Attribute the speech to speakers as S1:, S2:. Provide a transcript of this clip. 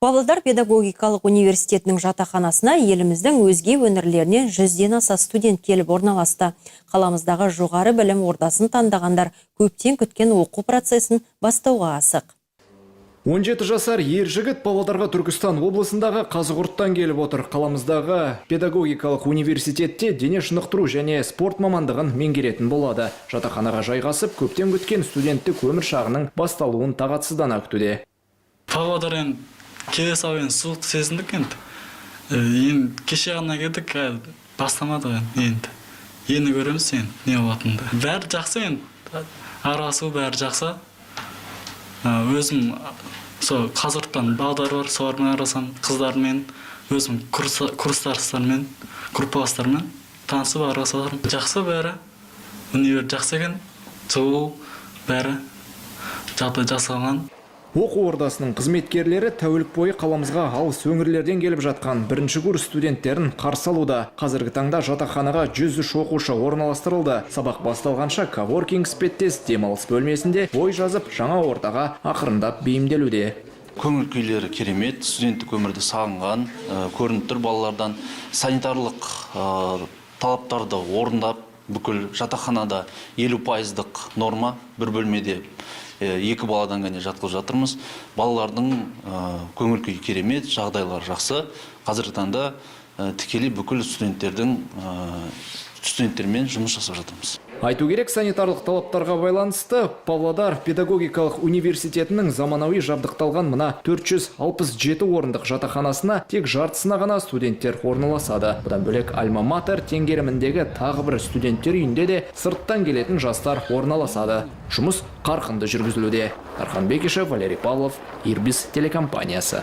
S1: Павлодар педагогикалық университетінің жатақханасына еліміздің өзге өңірлерінен 100-ден аса студент келіп орналасты. Қаламыздағы жоғары білім ордасын таңдағандар көптен күткен оқу процесін бастауға асық.
S2: 17 жасар ер жігіт Павлодарға Түркістан облысындағы Қазығұрттан келіп отыр. Қаламыздағы педагогикалық университетте дене шынықтыру және спорт мамандығын меңгеретін болады. Жатақханаға жайғасып, көптен күткен студенттік өмір шағының басталуын тағатсыздана күтуде.
S3: Павлодар келесі ауын суық сезіндік енді. Енді кеше ғана келдік, бастамадық енді. Ені көреміз енді, не болатынды. Бәрі жақсы енді, арасу бәрі жақсы. Өзім Қазығұрттан балдар бар, солармен арасам, қыздармен, өзім курстарыстармен, группаластармен танысып арасаларым. Жақсы бәрі, универ жақсы екен, жылу бәрі жағдай жасалған.
S2: Оқу ордасының қызметкерлері тәулік бойы қаламызға алыс өңірлерден келіп жатқан бірінші курс студенттерін қарсы алуда. Қазіргі таңда жатақханаға 103 оқушы орналастырылды. Сабақ басталғанша коворкинг спеттес демалыс бөлмесінде бой жазып, жаңа ортаға ақырындап бейімделуде.
S4: Көңіл күйлері керемет, студенттік өмірді сағынған, көрініп тұр балалардан санитарлық талаптарды орындап, бүкіл жатақханада 50% норма, бір бөлмеде 2 баладан ғана жатқызып жатырмыз. Балалардың көңіл күйі керемет, жағдайлар жақсы. Қазіргі таңда тікелей бүкіл студенттермен жұмыс жасап жатырмыз.
S2: Айту керек, санитарлық талаптарға байланысты Павлодар педагогикалық университетінің заманауи жабдықталған мына 467 орындық жатақханасына тек жартысына ғана студенттер орналасады. Бұдан бөлек альма-матер теңгеріміндегі тағы бір студенттер үйінде де сырттан келетін жастар орналасады. Жұмыс қарқынды жүргізілуде. Тархан Бекишев, Валерий Павлов, Ирбис телекомпаниясы.